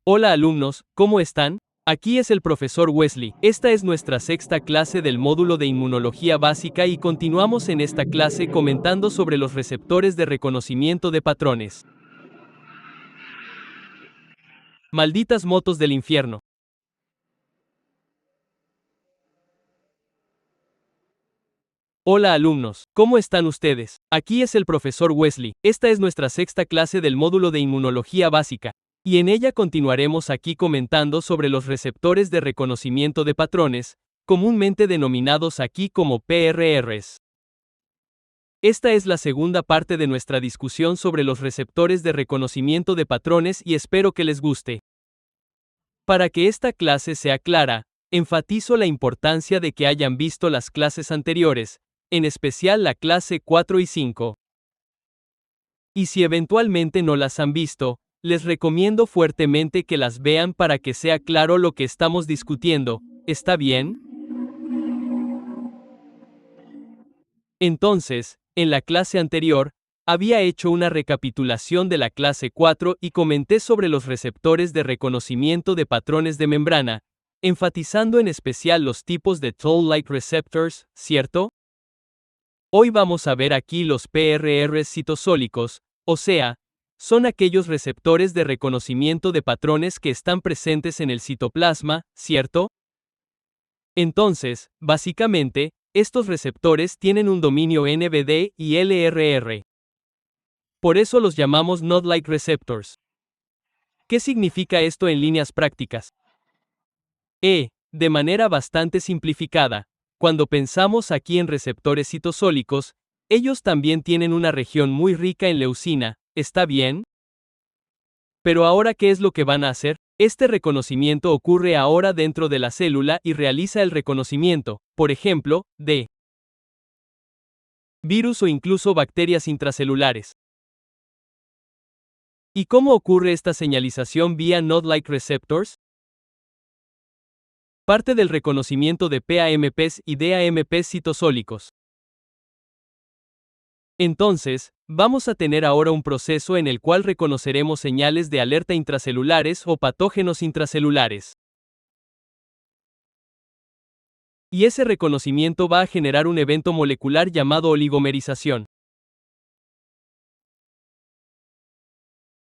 Hola alumnos, ¿cómo están? Aquí es el profesor Wesley. Esta es nuestra sexta clase del módulo de inmunología básica y continuamos en esta clase comentando sobre los receptores de reconocimiento de patrones. Malditas motos del infierno. Hola alumnos, ¿cómo están ustedes? Aquí es el profesor Wesley. Esta es nuestra sexta clase del módulo de inmunología básica, y en ella continuaremos aquí comentando sobre los receptores de reconocimiento de patrones, comúnmente denominados aquí como PRRs. Esta es la segunda parte de nuestra discusión sobre los receptores de reconocimiento de patrones y espero que les guste. Para que esta clase sea clara, enfatizo la importancia de que hayan visto las clases anteriores, en especial la clase 4 y 5. Y si eventualmente no las han visto, les recomiendo fuertemente que las vean para que sea claro lo que estamos discutiendo, ¿está bien? Entonces, en la clase anterior, había hecho una recapitulación de la clase 4 y comenté sobre los receptores de reconocimiento de patrones de membrana, enfatizando en especial los tipos de Toll-like receptors, ¿cierto? Hoy vamos a ver aquí los PRRs citosólicos, o sea, son aquellos receptores de reconocimiento de patrones que están presentes en el citoplasma, ¿cierto? Entonces, básicamente, estos receptores tienen un dominio NBD y LRR. Por eso los llamamos Node-like receptors. ¿Qué significa esto en líneas prácticas? De manera bastante simplificada, cuando pensamos aquí en receptores citosólicos, ellos también tienen una región muy rica en leucina, ¿está bien? Pero ahora, ¿qué es lo que van a hacer? Este reconocimiento ocurre ahora dentro de la célula y realiza el reconocimiento, por ejemplo, de virus o incluso bacterias intracelulares. ¿Y cómo ocurre esta señalización vía Node-like receptors? Parte del reconocimiento de PAMPs y DAMPs citosólicos. Entonces, vamos a tener ahora un proceso en el cual reconoceremos señales de alerta intracelulares o patógenos intracelulares. Y ese reconocimiento va a generar un evento molecular llamado oligomerización.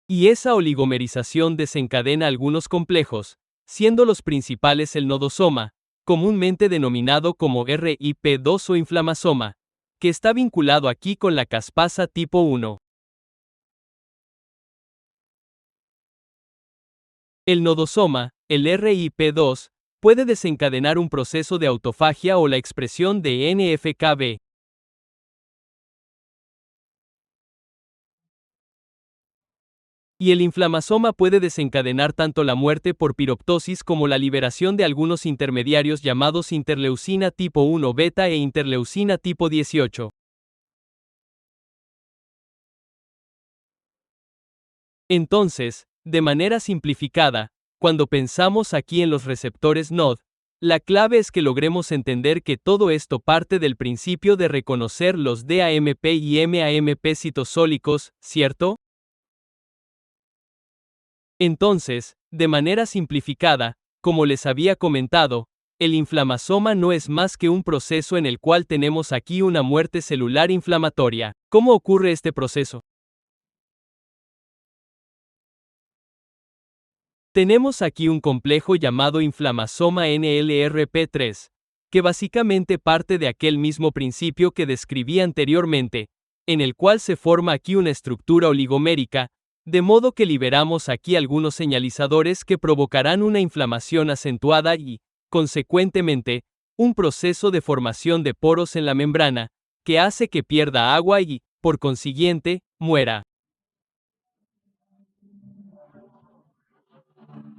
Y esa oligomerización desencadena algunos complejos, siendo los principales el nodosoma, comúnmente denominado como RIP2 o inflamasoma, que está vinculado aquí con la caspasa tipo 1. El nodosoma, el RIP2, puede desencadenar un proceso de autofagia o la expresión de NF-κB. Y el inflamasoma puede desencadenar tanto la muerte por piroptosis como la liberación de algunos intermediarios llamados interleucina tipo 1 beta e interleucina tipo 18. Entonces, de manera simplificada, cuando pensamos aquí en los receptores NOD, la clave es que logremos entender que todo esto parte del principio de reconocer los DAMP y MAMP citosólicos, ¿cierto? Entonces, de manera simplificada, como les había comentado, el inflamasoma no es más que un proceso en el cual tenemos aquí una muerte celular inflamatoria. ¿Cómo ocurre este proceso? Tenemos aquí un complejo llamado inflamasoma NLRP3, que básicamente parte de aquel mismo principio que describí anteriormente, en el cual se forma aquí una estructura oligomérica, de modo que liberamos aquí algunos señalizadores que provocarán una inflamación acentuada y, consecuentemente, un proceso de formación de poros en la membrana, que hace que pierda agua y, por consiguiente, muera.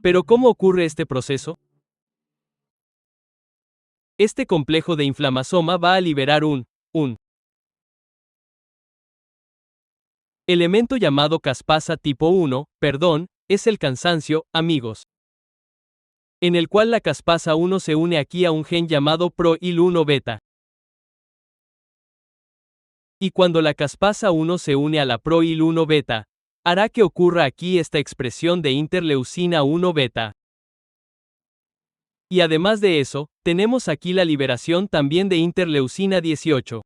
Pero ¿cómo ocurre este proceso? Este complejo de inflamasoma va a liberar un elemento llamado caspasa tipo 1, es el cansancio, amigos, en el cual la caspasa 1 se une aquí a un gen llamado ProIL1 beta. Y cuando la caspasa 1 se une a la ProIL1 beta, hará que ocurra aquí esta expresión de interleucina 1 beta. Y además de eso, tenemos aquí la liberación también de interleucina 18.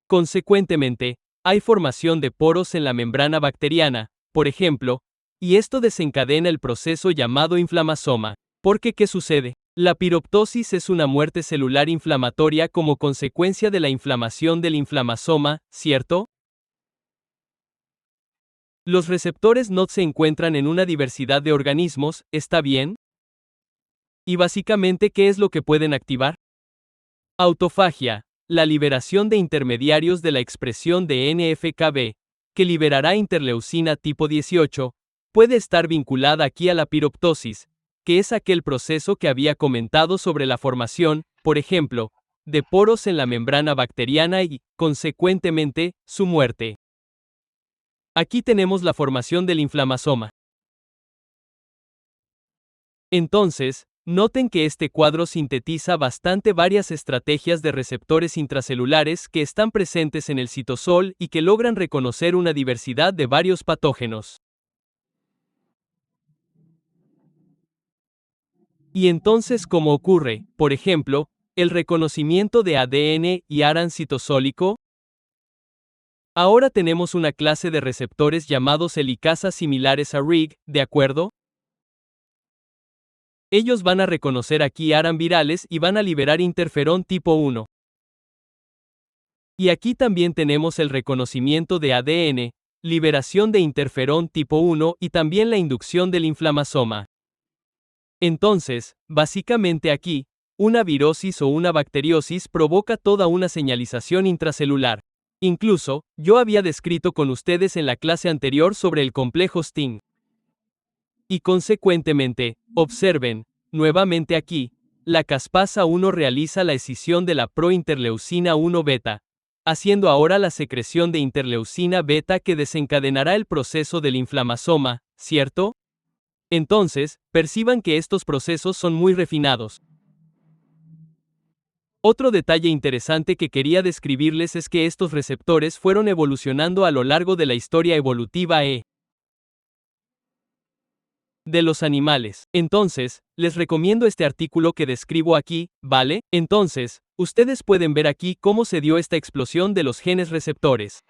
Consecuentemente, hay formación de poros en la membrana bacteriana, por ejemplo, y esto desencadena el proceso llamado inflamasoma. Porque, ¿qué sucede? La piroptosis es una muerte celular inflamatoria como consecuencia de la inflamación del inflamasoma, ¿cierto? Los receptores NOD se encuentran en una diversidad de organismos, ¿está bien? Y básicamente, ¿qué es lo que pueden activar? Autofagia, la liberación de intermediarios de la expresión de NF-κB, que liberará interleucina tipo 18, puede estar vinculada aquí a la piroptosis, que es aquel proceso que había comentado sobre la formación, por ejemplo, de poros en la membrana bacteriana y, consecuentemente, su muerte. Aquí tenemos la formación del inflamasoma. Entonces, noten que este cuadro sintetiza bastante varias estrategias de receptores intracelulares que están presentes en el citosol y que logran reconocer una diversidad de varios patógenos. Y entonces, ¿cómo ocurre, por ejemplo, el reconocimiento de ADN y ARAN citosólico? Ahora tenemos una clase de receptores llamados helicasas similares a RIG, ¿de acuerdo? Ellos van a reconocer aquí ARAN virales y van a liberar interferón tipo 1. Y aquí también tenemos el reconocimiento de ADN, liberación de interferón tipo 1 y también la inducción del inflamasoma. Entonces, básicamente aquí, una virosis o una bacteriosis provoca toda una señalización intracelular. Incluso, yo había descrito con ustedes en la clase anterior sobre el complejo STING. Y consecuentemente, observen, nuevamente aquí, la caspasa 1 realiza la escisión de la prointerleucina 1 beta, haciendo ahora la secreción de interleucina beta que desencadenará el proceso del inflamasoma, ¿cierto? Entonces, perciban que estos procesos son muy refinados. Otro detalle interesante que quería describirles es que estos receptores fueron evolucionando a lo largo de la historia evolutiva de los animales. Entonces, les recomiendo este artículo que describo aquí, ¿vale? Entonces, ustedes pueden ver aquí cómo se dio esta explosión de los genes receptores.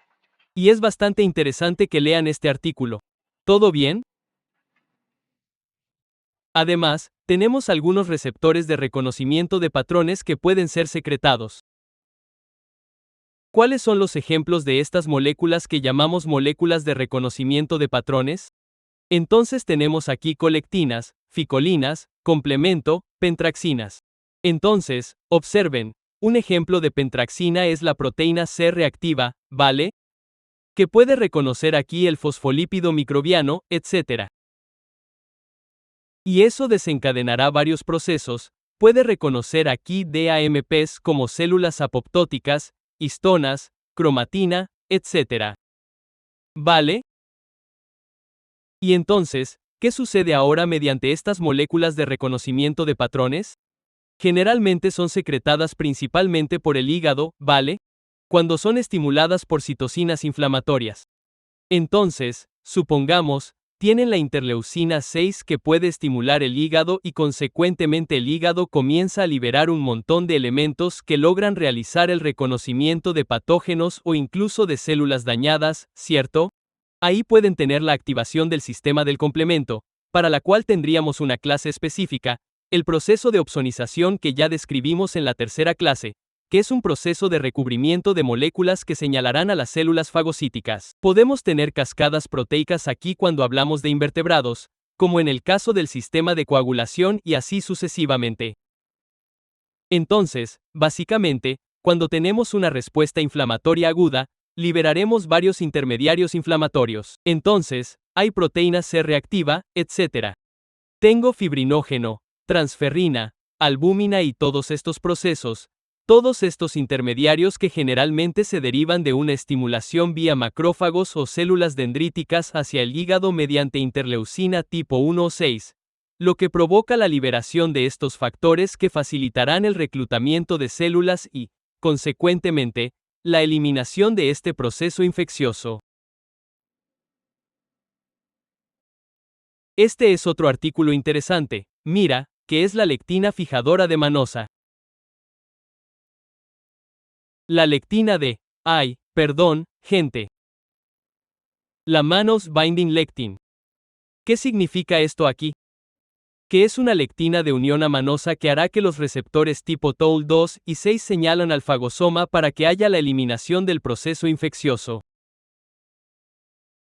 Y es bastante interesante que lean este artículo. ¿Todo bien? Además, tenemos algunos receptores de reconocimiento de patrones que pueden ser secretados. ¿Cuáles son los ejemplos de estas moléculas que llamamos moléculas de reconocimiento de patrones? Entonces tenemos aquí colectinas, ficolinas, complemento, pentraxinas. Entonces, observen, un ejemplo de pentraxina es la proteína C reactiva, ¿vale? Que puede reconocer aquí el fosfolípido microbiano, etc. Y eso desencadenará varios procesos, puede reconocer aquí DAMPs como células apoptóticas, histonas, cromatina, etc. ¿Vale? Y entonces, ¿qué sucede ahora mediante estas moléculas de reconocimiento de patrones? Generalmente son secretadas principalmente por el hígado, ¿vale? Cuando son estimuladas por citocinas inflamatorias. Entonces, supongamos, tienen la interleucina 6 que puede estimular el hígado y consecuentemente el hígado comienza a liberar un montón de elementos que logran realizar el reconocimiento de patógenos o incluso de células dañadas, ¿cierto? Ahí pueden tener la activación del sistema del complemento, para la cual tendríamos una clase específica, el proceso de opsonización que ya describimos en la tercera clase, que es un proceso de recubrimiento de moléculas que señalarán a las células fagocíticas. Podemos tener cascadas proteicas aquí cuando hablamos de invertebrados, como en el caso del sistema de coagulación y así sucesivamente. Entonces, básicamente, cuando tenemos una respuesta inflamatoria aguda, liberaremos varios intermediarios inflamatorios. Entonces, hay proteína C reactiva, etc. Tengo fibrinógeno, transferrina, albúmina y todos estos procesos, todos estos intermediarios que generalmente se derivan de una estimulación vía macrófagos o células dendríticas hacia el hígado mediante interleucina tipo 1 o 6, lo que provoca la liberación de estos factores que facilitarán el reclutamiento de células y, consecuentemente, la eliminación de este proceso infeccioso. Este es otro artículo interesante. Mira, que es la lectina fijadora de manosa. La lectina de, perdón, gente. La mannose binding lectin. ¿Qué significa esto aquí? Que es una lectina de unión amanosa que hará que los receptores tipo Toll2 y 6 señalan al fagosoma para que haya la eliminación del proceso infeccioso.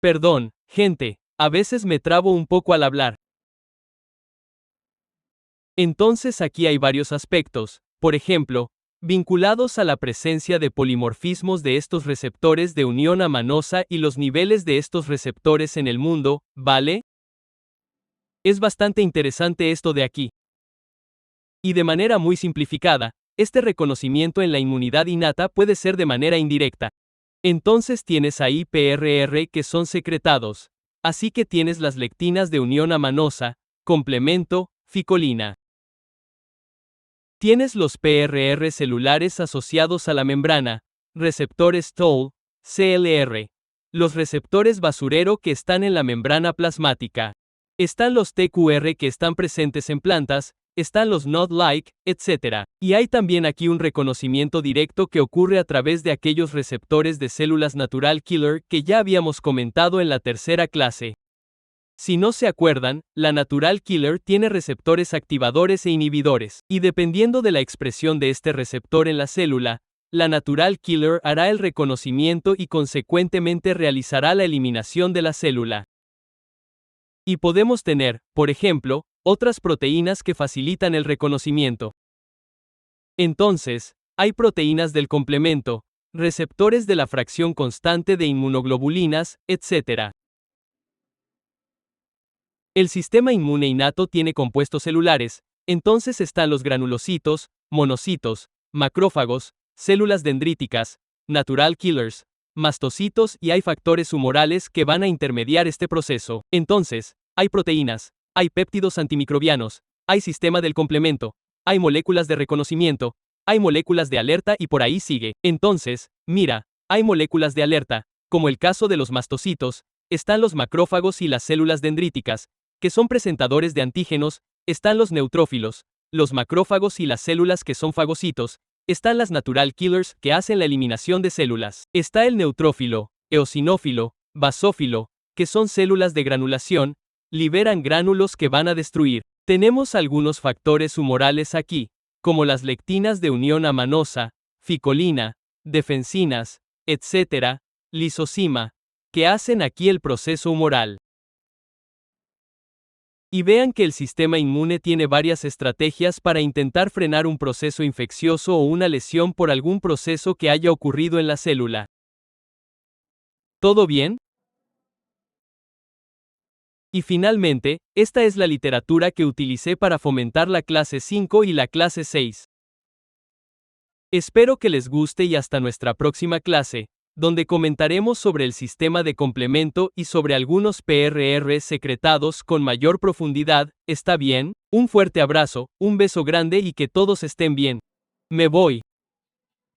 Perdón, gente, a veces me trabo un poco al hablar. Entonces aquí hay varios aspectos, por ejemplo, vinculados a la presencia de polimorfismos de estos receptores de unión amanosa y los niveles de estos receptores en el mundo, ¿vale? Es bastante interesante esto de aquí. Y de manera muy simplificada, este reconocimiento en la inmunidad innata puede ser de manera indirecta. Entonces tienes ahí PRR que son secretados. Así que tienes las lectinas de unión amanosa, complemento, ficolina. Tienes los PRR celulares asociados a la membrana, receptores Toll, CLR. Los receptores basurero que están en la membrana plasmática. Están los TQR que están presentes en plantas, están los NOD-like, etc. Y hay también aquí un reconocimiento directo que ocurre a través de aquellos receptores de células natural killer que ya habíamos comentado en la tercera clase. Si no se acuerdan, la natural killer tiene receptores activadores e inhibidores, y dependiendo de la expresión de este receptor en la célula, la natural killer hará el reconocimiento y consecuentemente realizará la eliminación de la célula. Y podemos tener, por ejemplo, otras proteínas que facilitan el reconocimiento. Entonces, hay proteínas del complemento, receptores de la fracción constante de inmunoglobulinas, etc. El sistema inmune innato tiene compuestos celulares, entonces están los granulocitos, monocitos, macrófagos, células dendríticas, natural killers, mastocitos y hay factores humorales que van a intermediar este proceso. Entonces, hay proteínas, hay péptidos antimicrobianos, hay sistema del complemento, hay moléculas de reconocimiento, hay moléculas de alerta y por ahí sigue. Entonces, mira, hay moléculas de alerta, como el caso de los mastocitos, están los macrófagos y las células dendríticas, que son presentadores de antígenos, están los neutrófilos, los macrófagos y las células que son fagocitos, están las natural killers que hacen la eliminación de células. Está el neutrófilo, eosinófilo, basófilo, que son células de granulación, liberan gránulos que van a destruir. Tenemos algunos factores humorales aquí, como las lectinas de unión amanosa, ficolina, defensinas, etc., lisosima, que hacen aquí el proceso humoral. Y vean que el sistema inmune tiene varias estrategias para intentar frenar un proceso infeccioso o una lesión por algún proceso que haya ocurrido en la célula. ¿Todo bien? Y finalmente, esta es la literatura que utilicé para fomentar la clase 5 y la clase 6. Espero que les guste y hasta nuestra próxima clase, donde comentaremos sobre el sistema de complemento y sobre algunos PRR secretados con mayor profundidad. ¿Está bien? Un fuerte abrazo, un beso grande y que todos estén bien. Me voy.